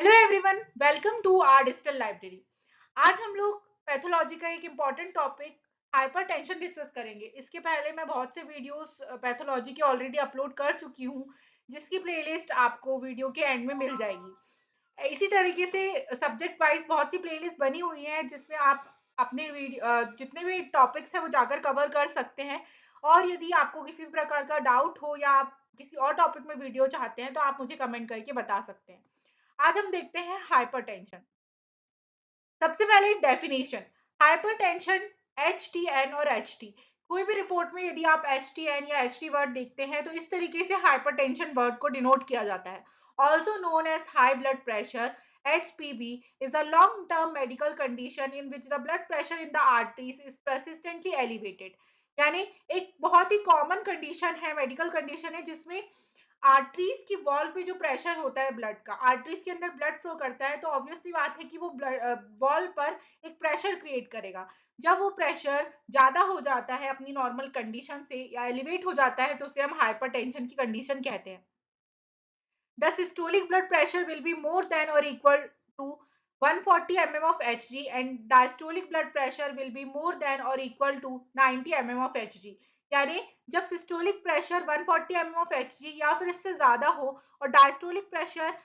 Hello everyone, welcome to our digital library. आज हम लोग पैथोलॉजी का एक इम्पॉर्टेंट टॉपिक हाइपरटेंशन डिस्कस करेंगे। इसके पहले मैं बहुत से वीडियोस पैथोलॉजी के ऑलरेडी अपलोड कर चुकी हूँ, जिसकी प्लेलिस्ट आपको वीडियो के एंड में मिल जाएगी। इसी तरीके से सब्जेक्ट वाइज बहुत सी प्लेलिस्ट बनी हुई है, जिसमें आप अपने वीडियो जितने भी टॉपिक्स हैं वो जाकर कवर कर सकते हैं। और यदि आपको किसी भी प्रकार का डाउट हो या आप किसी और टॉपिक में वीडियो चाहते हैं तो आप मुझे कमेंट करके बता सकते हैं। आज हम देखते हैं हाइपरटेंशन। सबसे पहले डेफिनेशन। हाइपरटेंशन HTN और HT। कोई भी रिपोर्ट में यदि आप HTN या HT वर्ड देखते हैं तो इस तरीके से हाइपरटेंशन वर्ड को डिनोट किया जाता है। Also known as high blood pressure, HPB is a long term medical condition in which the blood pressure in the arteries is persistently elevated। यानी एक बहुत ही कॉमन कंडीशन है, मेडिकल कंडीशन है, जिसमें आर्टरीज की वॉल पे जो प्रेशर होता है ब्लड का, आर्टरीज के अंदर ब्लड फ्लो करता है, तो ऑब्वियसली बात है कि वो वॉल पर एक प्रेशर क्रिएट करेगा। जब वो प्रेशर ज्यादा हो जाता है अपनी नॉर्मल कंडीशन से या एलिवेट हो जाता है तो उसे हम हाइपरटेंशन की कंडीशन कहते हैं। The systolic blood pressure will be more than or equal to 140 mm of Hg and diastolic blood pressure will be more than or equal to 90 mm of Hg। यानी जब systolic pressure 140 mm of Hg या फिर इससे ज्यादा हो और diastolic pressure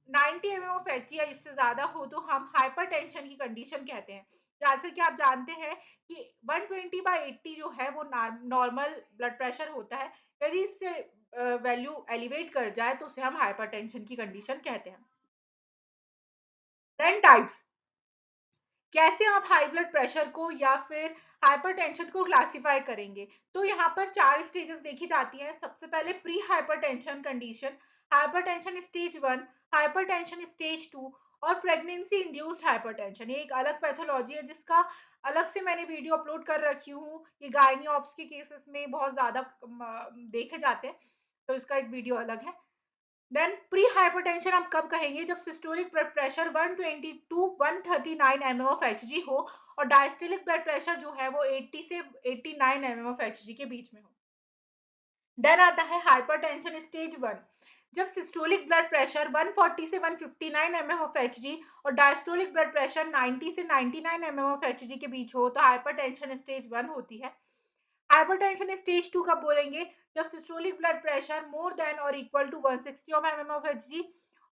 90 mm of Hg या इससे ज्यादा हो तो हम हाइपरटेंशन की कंडीशन कहते हैं। जैसे कि आप जानते हैं कि 120/80 जो है वो नॉर्मल ब्लड प्रेशर होता है। यदि इससे वैल्यू एलिवेट कर जाए तो उसे हम हाइपरटेंशन की कंडीशन कहते हैं। Then types. कैसे आप हाई ब्लड प्रेशर को या फिर हाइपरटेंशन को क्लासिफाई करेंगे, तो यहाँ पर 4 स्टेजेस देखी जाती हैं। सबसे पहले pre hypertension condition, hypertension stage 1, hypertension stage 2 और प्रेगनेंसी इंड्यूस्ड हाइपरटेंशन। ये एक अलग पैथोलॉजी है जिसका अलग से मैंने वीडियो अपलोड कर रखी हूँ। ये गायनी ऑप्स के केसेस में बहुत ज्यादा देखे जाते हैं, तो इसका एक वीडियो अलग है। देन प्री हाइपरटेंशन हम कब कहेंगे, जब systolic blood pressure 120 to 139 mm of Hg हो और डायस्टोलिक ब्लड प्रेशर जो है वो 80 से 89 mm ऑफ Hg के बीच में हो। देन आता है हाइपरटेंशन स्टेज 1। जब सिस्टोलिक ब्लड प्रेशर 140 से 159 mm ऑफ Hg और डायस्टोलिक ब्लड प्रेशर 90 से 99 mm ऑफ Hg के बीच हो तो हाइपरटेंशन स्टेज 1 होती है। हाइपरटेंशन स्टेज 2 कब बोलेंगे, जब systolic blood pressure more than और equal to 160 mm of Hg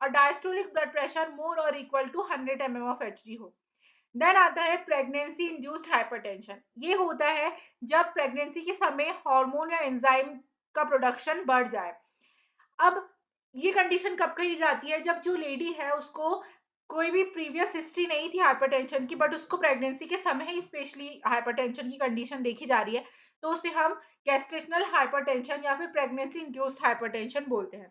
और डायस्टोलिक ब्लड प्रेशर मोर और equal to 100 mm of Hg हो। देन आता है प्रेगनेंसी इंड्यूस्ड हाइपरटेंशन। ये होता है जब प्रेगनेंसी के समय हार्मोन या एंजाइम का प्रोडक्शन बढ़ जाए। अब ये कंडीशन कब कही जाती है, जब जो लेडी है उसको कोई भी प्रीवियस हिस्ट्री नहीं थी हाइपरटेंशन की, बट उसको प्रेगनेंसी के समय ही स्पेशली हाइपरटेंशन की कंडीशन देखी जा रही है, तो उसे हम गेस्टेशनल हाइपरटेंशन या फिर प्रेगनेंसी इंड्यूस्ड हाइपरटेंशन बोलते हैं।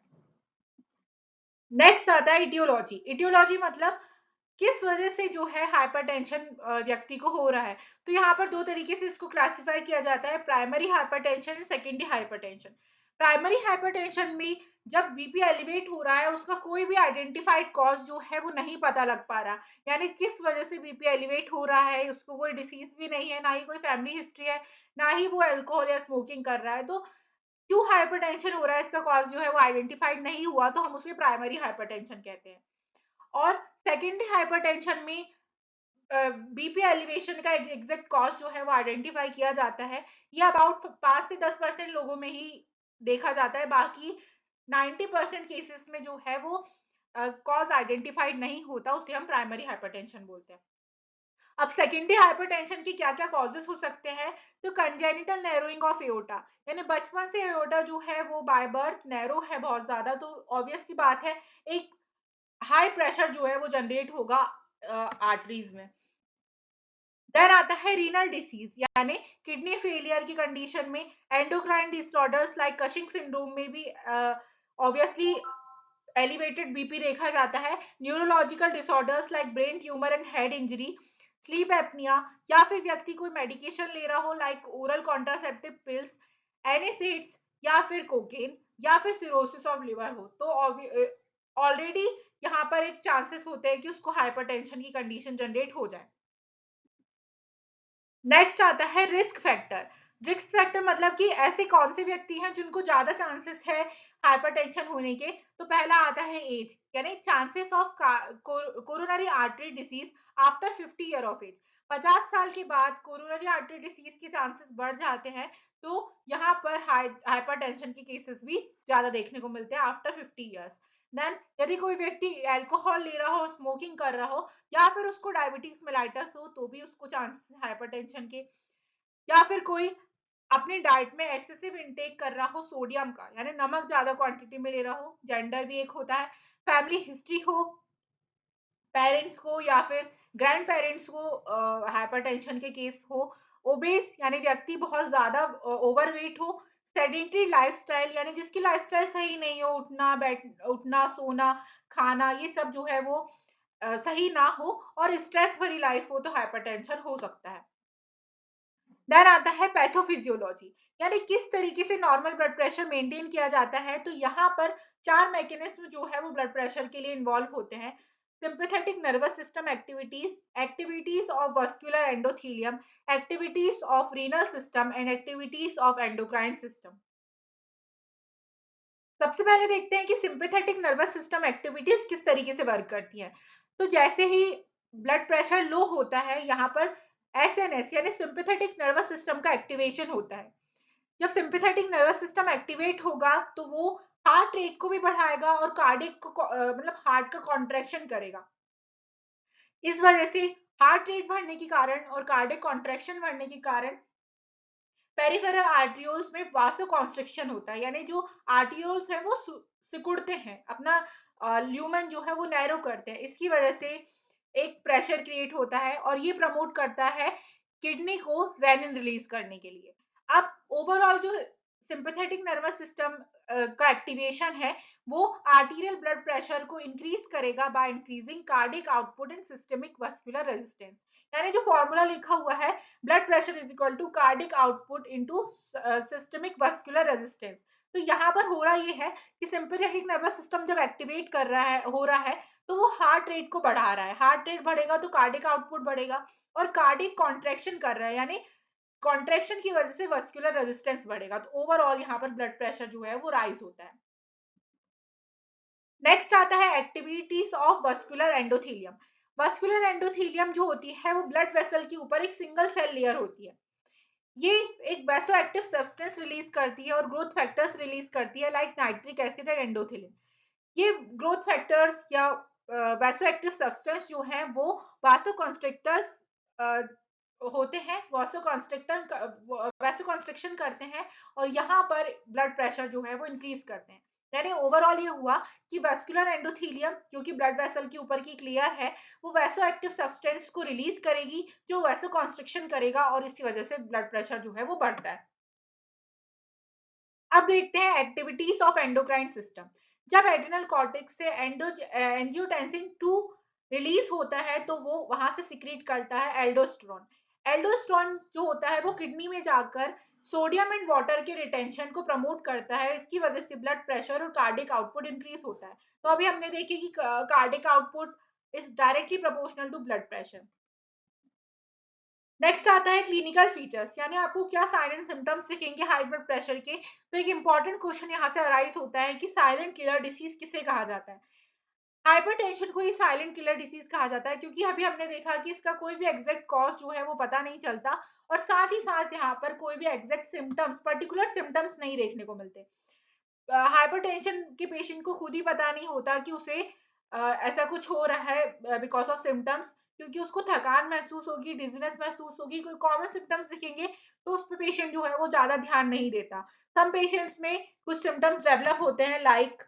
नेक्स्ट आता है इटियोलॉजी। इटियोलॉजी मतलब किस वजह से जो है हाइपरटेंशन व्यक्ति को हो रहा है। तो यहाँ पर 2 तरीके से इसको क्लासिफाई किया जाता है, primary hypertension and secondary hypertension. Primary hypertension में जब बीपी एलिवेट हो रहा है उसका कोई भी आइडेंटिफाइड कॉज जो है वो नहीं पता लग पा रहा, यानी किस वजह से बीपी एलिवेट हो रहा है, उसको कोई डिसीज भी नहीं है, ना ही कोई फैमिली हिस्ट्री है, ना ही वो अल्कोहल या स्मोकिंग कर रहा है। तो क्यों हाइपरटेंशन हो रहा है इसका कॉज जो है वो आइडेंटिफाइड नहीं हुआ, तो हम उसे प्राइमरी हाइपरटेंशन कहते हैं। और सेकेंडरी हाइपरटेंशन में बीपी एलिवेशन का एग्जैक्ट कॉज जो है वो आइडेंटिफाई किया जाता है। ये अबाउट 5 से 10% लोगों में ही देखा जाता है, बाकी 90% केसेस में जो है वो कॉज आइडेंटिफाइड नहीं होता, उसे हम प्राइमरी हाइपरटेंशन बोलते हैं। अब सेकेंडरी हाइपरटेंशन की क्या क्या कॉजेस हो सकते हैं, तो कंजेनिटल नैरोइंग ऑफ एओर्टा, यानी बचपन से एओर्टा जो है वो बाय बर्थ नैरो है बहुत ज्यादा, तो ऑब्वियस सी बात है एक हाई प्रेशर जो है वो जनरेट होगा आर्टरीज में। देन आता है रीनल डिसीज, यानी किडनी फेलियर की कंडीशन में, endocrine disorders like Cushing syndrome में भी ऑब्वियसली एलिवेटेड बीपी देखा जाता है। Neurological disorders like brain tumour and head injury, sleep apnoea, या फिर व्यक्ति कोई मेडिकेशन ले रहा हो लाइक ओरल कॉन्ट्रासेप्टिव पिल्स, एनएसएइड्स या फिर कोकेन, या फिर सिरोसिस ऑफ लिवर हो, तो ऑलरेडी यहाँ पर एक चांसेस होते हैं कि उसको हाइपरटेंशन की कंडीशन जनरेट हो जाए। नेक्स्ट आता है रिस्क फैक्टर। रिस्क फैक्टर मतलब कि ऐसे कौन से व्यक्ति हैं जिनको ज्यादा चांसेस है हाइपरटेंशन होने के। तो पहला आता है एज, यानी chances of coronary artery disease after 50 year of age. 50 साल के बाद कोरोनरी आर्टरी डिसीज के चांसेस बढ़ जाते हैं। तो यहाँ पर हाइपरटेंशन के केसेस भी ज्यादा देखने को मिलते हैं आफ्टर 50 ईयर्स। देन यदि कोई व्यक्ति अल्कोहल ले रहा हो, स्मोकिंग कर रहा हो, या फिर उसको डायबिटीज मेलाइटस हो, तो भी उसको चांसेस हाइपरटेंशन के। या फिर कोई अपनी डाइट में एक्सेसिव इनटेक कर रहा हो सोडियम का, यानी नमक ज्यादा क्वांटिटी में ले रहा हो। जेंडर भी एक होता है। फैमिली हिस्ट्री हो, पेरेंट्स को या फिर ग्रैंड पेरेंट्स को हाइपरटेंशन के केस हो। ओबेस यानी व्यक्ति बहुत ज्यादा ओवरवेट हो। सेडेंटरी लाइफस्टाइल यानी जिसकी लाइफस्टाइल सही नहीं हो, उठना बैठ उठना सोना खाना ये सब जो है वो सही ना हो, और स्ट्रेस भरी लाइफ हो, तो हाइपरटेंशन हो सकता है। देन आता है पैथोफिजियोलॉजी, यानी किस तरीके से नॉर्मल ब्लड प्रेशर मेंटेन किया जाता है। तो यहाँ पर 4 मैकेनिज्म जो है वो ब्लड प्रेशर के लिए इन्वॉल्व होते हैं। Sympathetic nervous system activities, activities of vascular endothelium, activities of renal system and activities of endocrine system. सबसे पहले देखते हैं कि सिंपैथेटिक नर्वस सिस्टम एक्टिविटीज किस तरीके से वर्क करती हैं। तो जैसे ही ब्लड प्रेशर लो होता है, यहाँ पर एसएनएस यानी सिंपैथेटिक नर्वस सिस्टम का एक्टिवेशन होता है। जब सिंपैथेटिक नर्वस सिस्टम एक्टिवेट होगा तो वो हार्ट रेट को भी बढ़ाएगा और कार्डियक को मतलब हार्ट का कॉन्ट्रैक्शन करेगा। इस वजह से हार्ट रेट बढ़ने के कारण और कार्डियक कॉन्ट्रैक्शन बढ़ने के कारण पेरिफेरल आर्टरियोल्स में वासोकॉन्स्ट्रिक्शन होता है, यानी जो आर्टरियोल्स हैं वो सिकुड़ते हैं, अपना ल्यूमेन जो है वो नैरो करते हैं। इसकी वजह से एक प्रेशर क्रिएट होता है और ये प्रमोट करता है किडनी को रेनिन रिलीज करने के लिए। अब ओवरऑल जो सिंपैथेटिक नर्वस सिस्टम का एक्टिवेशन है वो आर्टीरियल ब्लड प्रेशर को इंक्रीज करेगा by increasing cardiac output and systemic vascular resistance. यानी जो फॉर्मूला लिखा हुआ है blood pressure is equal to cardiac output into systemic vascular resistance. तो यहाँ पर हो रहा ये है कि सिंपैथेटिक नर्वस सिस्टम जब एक्टिवेट कर रहा है हो रहा है तो वो हार्ट रेट को बढ़ा रहा है। हार्ट रेट बढ़ेगा तो कार्डिक आउटपुट बढ़ेगा, और कार्डिक कॉन्ट्रैक्शन कर रहा है, यानी कॉन्ट्रैक्शन की वजह से वस्कुलर रेजिस्टेंस बढ़ेगा। तो ओवरऑल यहाँ पर ब्लड प्रेशर जो है वो राइज होता है। नेक्स्ट आता है activities of vascular endothelium. Vascular endothelium जो होती है वो ब्लड वेसल के ऊपर एक सिंगल सेल लेयर होती है। ये एक वैसो एक्टिव सब्सटेंस रिलीज करती है और ग्रोथ फैक्टर्स रिलीज करती है, लाइक नाइट्रिक एसिड एंड एंडोथेलिन। ये ग्रोथ फैक्टर्स या वैसो एक्टिव सब्सटेंस जो हैं वो वासो कॉन्स्ट्रिक्टर्स होते हैं, वैसो कॉन्स्ट्रिक्शन करते हैं, और यहाँ पर ब्लड प्रेशर जो है वो इंक्रीज करते हैं। यानी ओवरऑल ये हुआ कि वैस्कुलर एंडोथेलियम जो कि ब्लड वेसल के ऊपर की लेयर है वो वैसो एक्टिव सब्सटेंस को रिलीज करेगी जो वैसो कॉन्स्ट्रिक्शन करेगा, और इसी वजह से ब्लड प्रेशर जो है वो बढ़ता है। अब देखते हैं एक्टिविटीज ऑफ एंडोक्राइन सिस्टम। जब एड्रिनल कॉर्टेक्स से एंजियोटेंसिन 2 रिलीज होता है तो वो वहां से सिक्रीट करता है एल्डोस्टेरोन। एल्डोस्टेरोन जो होता है वो किडनी में जाकर सोडियम एंड वाटर के रिटेंशन को प्रमोट करता है। इसकी वजह से ब्लड प्रेशर और कार्डिक आउटपुट इंक्रीज होता है। तो अभी हमने देखी कि cardiac output is directly proportional to blood pressure. Next आता है क्लिनिकल फीचर्स, यानी आपको क्या साइन एंड सिम्टम्स दिखेंगे हाई ब्लड प्रेशर के। तो एक इंपॉर्टेंट क्वेश्चन यहाँ से अराइज होता है कि साइलेंट किलर डिसीज किसे कहा जाता है। हाइपरटेंशन को ही साइलेंट किलर डिसीज कहा जाता है, क्योंकि अभी हमने देखा कि इसका कोई भी एग्जैक्ट कॉज जो है वो पता नहीं चलता, और साथ ही साथ यहाँ पर कोई भी एग्जैक्ट सिम्टम्स, पर्टिकुलर सिम्टम्स नहीं देखने को मिलते। हाइपरटेंशन के पेशेंट को खुद ही पता नहीं होता कि उसे ऐसा कुछ हो रहा है बिकॉज ऑफ सिम्टम्स, क्योंकि उसको थकान महसूस होगी, डिजीनेस महसूस होगी, कोई कॉमन सिम्टम्स दिखेंगे तो उस पे पेशेंट जो है वो ज्यादा ध्यान नहीं देता। सम पेशेंट्स में कुछ सिम्टम्स डेवलप होते हैं, like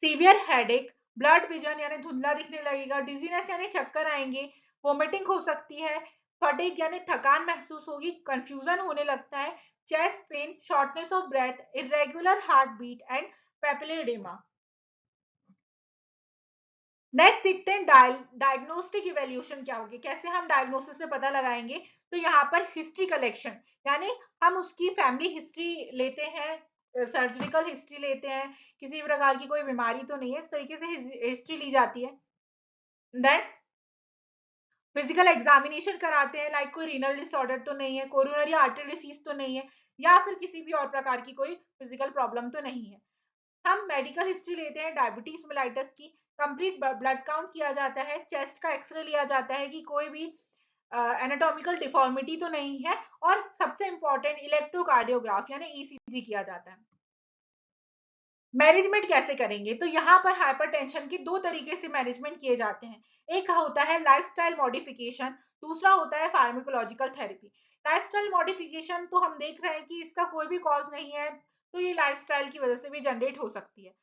severe headache, blood vision यानी धुंधला दिखने लगेगा, डिजीनेस यानी चक्कर आएंगे, वोमिटिंग हो सकती है, फटीग यानी थकान महसूस होगी, कंफ्यूजन होने लगता है, chest pain, shortness of breath, irregular heart beat and papilledema. Next देखते हैं डायग्नोस्टिक इवेल्यूशन क्या होगी, कैसे हम डायग्नोसिस से पता लगाएंगे। तो यहाँ पर हिस्ट्री कलेक्शन, यानी हम उसकी फैमिली हिस्ट्री लेते हैं, सर्जिकल हिस्ट्री लेते हैं, किसी प्रकार की कोई बीमारी तो नहीं है, इस तरीके से हिस्ट्री ली जाती है। देन फिजिकल एग्जामिनेशन कराते हैं, लाइक कोई रीनल डिसऑर्डर तो नहीं है, कोरोनरी आर्टरी डिसीज तो नहीं है, या फिर किसी भी और प्रकार की कोई फिजिकल प्रॉब्लम तो नहीं है। हम मेडिकल हिस्ट्री लेते हैं डायबिटीज मेलाइटस की, कंप्लीट ब्लड काउंट किया जाता है, चेस्ट का एक्सरे लिया जाता है कि कोई भी एनाटॉमिकल डिफॉर्मिटी तो नहीं है, और सबसे इंपॉर्टेंट इलेक्ट्रोकार्डियोग्राफ यानी ईसीजी किया जाता है। मैनेजमेंट कैसे करेंगे, तो यहाँ पर हाइपरटेंशन के दो तरीके से मैनेजमेंट किए जाते हैं। एक होता है लाइफस्टाइल मॉडिफिकेशन, दूसरा होता है फार्माकोलॉजिकल थेरेपी। लाइफस्टाइल मॉडिफिकेशन तो हम देख रहे हैं कि इसका कोई भी कॉज नहीं है, तो ये लाइफस्टाइल की वजह से भी जनरेट हो सकती है।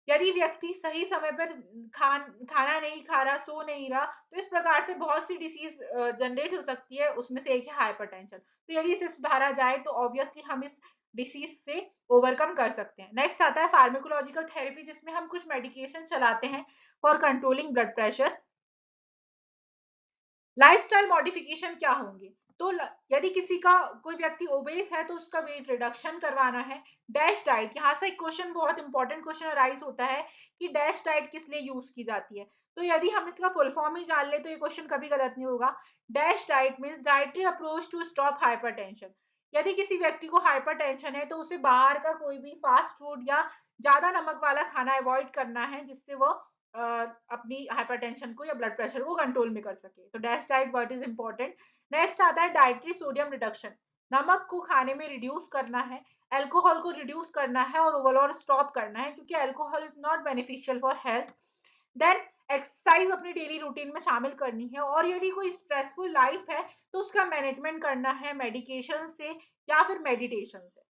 यदि व्यक्ति सही समय पर खाना नहीं खा रहा, सो नहीं रहा, तो इस प्रकार से बहुत सी डिसीज जनरेट हो सकती है, उसमें से एक है हाइपरटेंशन। तो यदि इसे सुधारा जाए तो ऑब्वियसली हम इस डिसीज से ओवरकम कर सकते हैं। नेक्स्ट आता है फार्माकोलॉजिकल थेरेपी, जिसमें हम कुछ मेडिकेशन चलाते हैं for controlling blood pressure. Lifestyle modification क्या होंगे, तो यदि किसी का कोई व्यक्ति ओबेस है तो उसका वेट रिडक्शन करवाना है। डैश डाइट, यहाँ से एक क्वेश्चन, बहुत इंपॉर्टेंट क्वेश्चन अराइज होता है कि डैश डाइट किस लिए यूज की जाती है। तो यदि हम इसका फुल फॉर्म ही जान ले तो ये क्वेश्चन कभी गलत नहीं होगा। DASH diet means dietary approach to stop hypertension. यदि किसी व्यक्ति को हाइपरटेंशन है तो उसे बाहर का कोई भी फास्ट फूड या ज्यादा नमक वाला खाना अवॉइड करना है, जिससे वो अपनी हाइपरटेंशन को या ब्लड प्रेशर को कंट्रोल में कर सके। तो dash diet word is important. Next आता है डाइटरी सोडियम रिडक्शन, नमक को खाने में रिड्यूस करना है, अल्कोहल को रिड्यूस करना है और ओवरऑल स्टॉप करना है, क्योंकि alcohol is not beneficial for health. Then exercise अपनी डेली रूटीन में शामिल करनी है, और यदि कोई स्ट्रेसफुल लाइफ है तो उसका मैनेजमेंट करना है मेडिकेशन से या फिर मेडिटेशन से।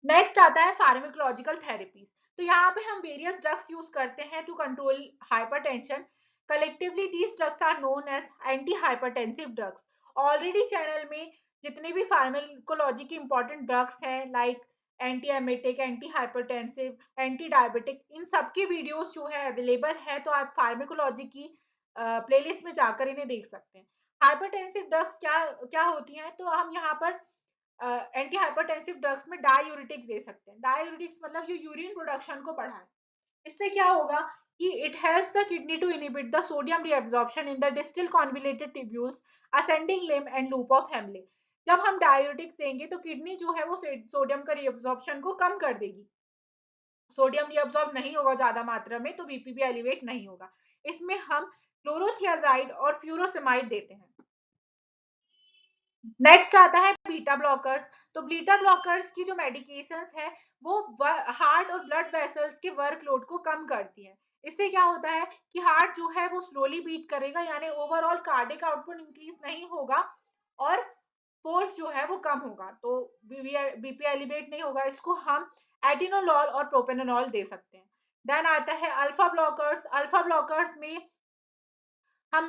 नेक्स्ट आता है फार्माकोलॉजिकल थेरेपीज। तो यहाँ पे हम वेरियस ड्रग्स यूज करते हैं to control hypertension. Collectively these drugs are known as anti hypertensive drugs. Already channel में जितने भी फार्माकोलॉजी के इंपॉर्टेंट ड्रग्स हैं, like anti emetic, anti hypertensive, anti diabetic, इन सबके वीडियोस जो है अवेलेबल है, तो आप फार्माकोलॉजी की प्लेलिस्ट में जाकर इन्हें देख सकते हैं। हाइपरटेंसिव ड्रग्स क्या क्या होती हैं, तो हम यहाँ पर एंटी हाइपरटेंसिव ड्रग्स में डाययूरेटिक्स दे सकते हैं। डाययूरेटिक्स मतलब जो यूरिन प्रोडक्शन को बढ़ाए। इससे क्या होगा कि it helps the kidney to inhibit the sodium reabsorption in the distal convoluted tubules ascending limb and loop of Henle. जब हम डाययूरेटिक्स देंगे तो किडनी जो है वो सोडियम का रीअब्जॉर्प्शन को कम कर देगी। सोडियम रीअब्सॉर्ब नहीं होगा ज्यादा मात्रा में तो बीपी भी एलिवेट नहीं होगा। इसमें हम क्लोरोथियाजाइड और फ्यूरोसेमाइड देते हैं। नेक्स्ट आता है बीटा ब्लॉकर्स। तो बीटा ब्लॉकर्स की जो मेडिकेशंस है वो हार्ट और ब्लड वेसल्स के वर्कलोड को कम करती है। इससे क्या होता है कि हार्ट जो है वो स्लोली बीट करेगा, यानी ओवरऑल कार्डिक आउटपुट इंक्रीज नहीं होगा और फोर्स जो है वो कम होगा, तो बीपी एलिवेट नहीं होगा। इसको हम एटिनोलॉल और प्रोपेनोलॉल दे सकते हैं। देन आता है अल्फा ब्लॉकर्स। अल्फा ब्लॉकर्स में हम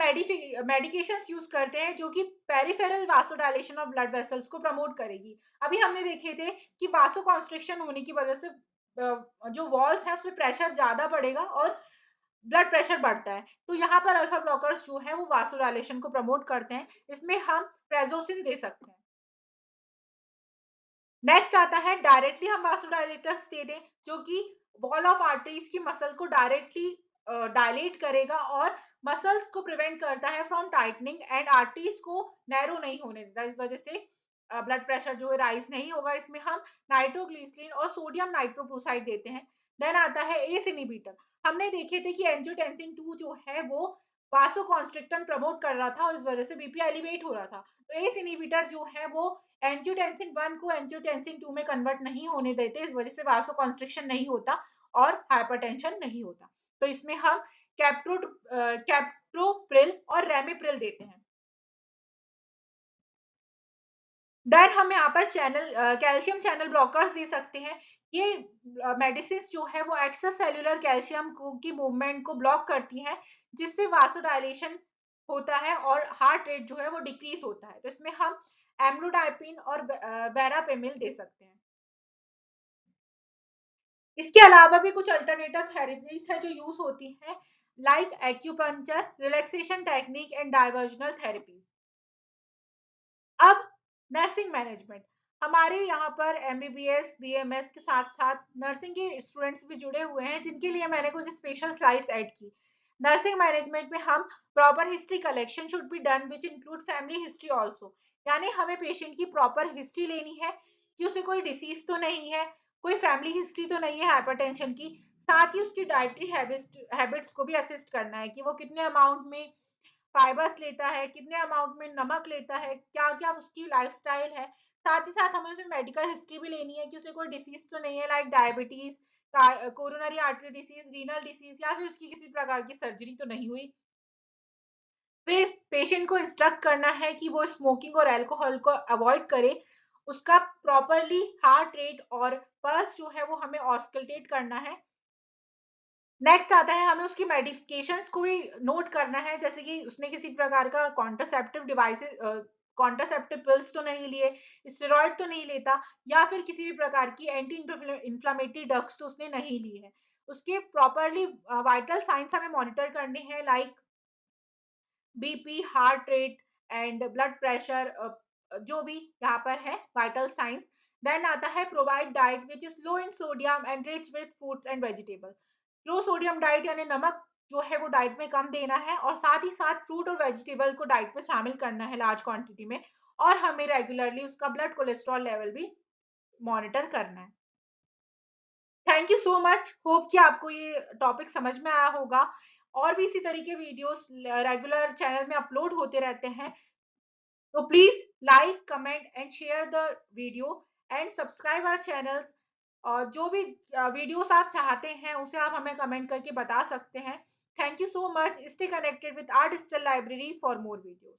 मेडिकेशंस यूज करते हैं जो कि पेरिफेरल वासोडाइलेशन ऑफ ब्लड वेसल्स को प्रमोट करेगी। अभी हमने देखे थे कि वासो कॉन्स्ट्रिक्शन होने की वजह से जो वॉल्स हैं उसमें प्रेशर ज्यादा पड़ेगा और ब्लड प्रेशर बढ़ता है। तो यहाँ पर अल्फा ब्लॉकर्स जो है वो वासोडाइलेशन को प्रमोट करते हैं। इसमें हम प्रेजोसिन दे सकते हैं। नेक्स्ट आता है डायरेक्टली हम वासोडाइलेटर्स दे दें, जो कि वॉल ऑफ आर्टरीज की मसल को डायरेक्टली डायलेट करेगा और मसल्स को प्रिवेंट करता है फ्रॉम टाइटनिंग एंड आर्टरीज को नैरो नहीं होने देता। इस वजह से ब्लड प्रेशर जो है राइज नहीं होगा। इसमें हम नाइट्रोग्लिसरीन और सोडियम नाइट्रोप्रोसाइड देते हैं। देन आता है एस इनहिबिटर। हमने देखे थे कि एंजियोटेंसिन 2 जो है वो वासोकॉन्स्ट्रिक्शन प्रमोट कर रहा था और इस वजह से बीपी एलिवेट हो रहा था। तो एस इनहिबिटर जो है वो एंजियोटेंसिन 1 को एंजियोटेंसिन 2 में कन्वर्ट नहीं होने देते, इस वजह से वासोकॉन्स्ट्रिक्शन नहीं होता और हाइपरटेंशन नहीं होता। तो इसमें हम कैप्टोप्रिल और रेमिप्रिल देते हैं। देन हम यहाँ पर कैल्शियम चैनल ब्लॉकर्स दे सकते हैं। ये मेडिसिन जो है वो एक्स्ट्रा सेल्यूलर कैल्शियम को की मूवमेंट को ब्लॉक करती हैं, जिससे वासोडाइलेशन होता है और हार्ट रेट जो है वो डिक्रीज होता है। तो इसमें हम एम्लोडाइपिन और वेरापेमिल दे सकते हैं। इसके अलावा भी कुछ अल्टरनेटिव थेरेपीज है जो यूज होती हैं, like acupuncture, relaxation technique and diversional therapy. अब नर्सिंग मैनेजमेंट। हमारे यहाँ पर एमबीबीएस बीएमएस के साथ साथ नर्सिंग के स्टूडेंट्स भी जुड़े हुए हैं, जिनके लिए मैंने कुछ स्पेशल स्लाइड्स ऐड की। नर्सिंग मैनेजमेंट में हम proper history collection should be done which include family history also, यानी हमें पेशेंट की प्रॉपर हिस्ट्री लेनी है कि उसे कोई डिसीज तो नहीं है, कोई फैमिली हिस्ट्री तो नहीं है हाइपरटेंशन की। साथ ही उसकी डाइटरी हैबिट्स को भी असिस्ट करना है कि वो कितने अमाउंट में फाइबर्स लेता है, कितने अमाउंट में नमक लेता है, क्या क्या उसकी लाइफस्टाइल है। साथ ही साथ हमें उसे मेडिकल हिस्ट्री भी लेनी है कि उसे कोई डिसीज तो नहीं है like diabetes, coronary artery disease, renal disease, या फिर उसकी किसी प्रकार की सर्जरी तो नहीं हुई। फिर पेशेंट को इंस्ट्रक्ट करना है कि वो स्मोकिंग और अल्कोहल को अवॉइड करे। उसका प्रॉपरली हार्ट रेट और पल्स जो है वो हमें ऑस्कल्टेट करना है। नेक्स्ट आता है हमें उसकी मेडिकेशंस को भी नोट करना है, जैसे कि उसने किसी प्रकार का कॉन्ट्रासेप्टिव डिवाइसेस, कॉन्ट्रासेप्टिव पिल्स तो नहीं लिए, स्टेरॉइड तो नहीं लेता, या फिर किसी भी प्रकार की एंटी इंफ्लेमेटरी ड्रग्स तो उसने नहीं ली है। उसके प्रॉपरली वाइटल साइंस हमें मॉनिटर करने हैं like BP, heart rate and blood pressure, जो भी यहाँ पर है वाइटल साइंस। देन आता है provide diet which is low in sodium and rich with fruits and vegetable. Low sodium diet यानी नमक जो है वो डाइट में कम देना है, और साथ ही साथ फ्रूट और वेजिटेबल को डाइट में शामिल करना है लार्ज क्वांटिटी में। और हमें रेगुलरली उसका ब्लड कोलेस्ट्रॉल लेवल भी मॉनिटर करना है। Thank you so much, hope कि आपको ये टॉपिक समझ में आया होगा। और भी इसी तरीके वीडियोस रेगुलर चैनल में अपलोड होते रहते हैं, तो please like comment and share the video and subscribe our channels. और जो भी वीडियोस आप चाहते हैं उसे आप हमें कमेंट करके बता सकते हैं। Thank you so much, stay connected with our digital library for more videos.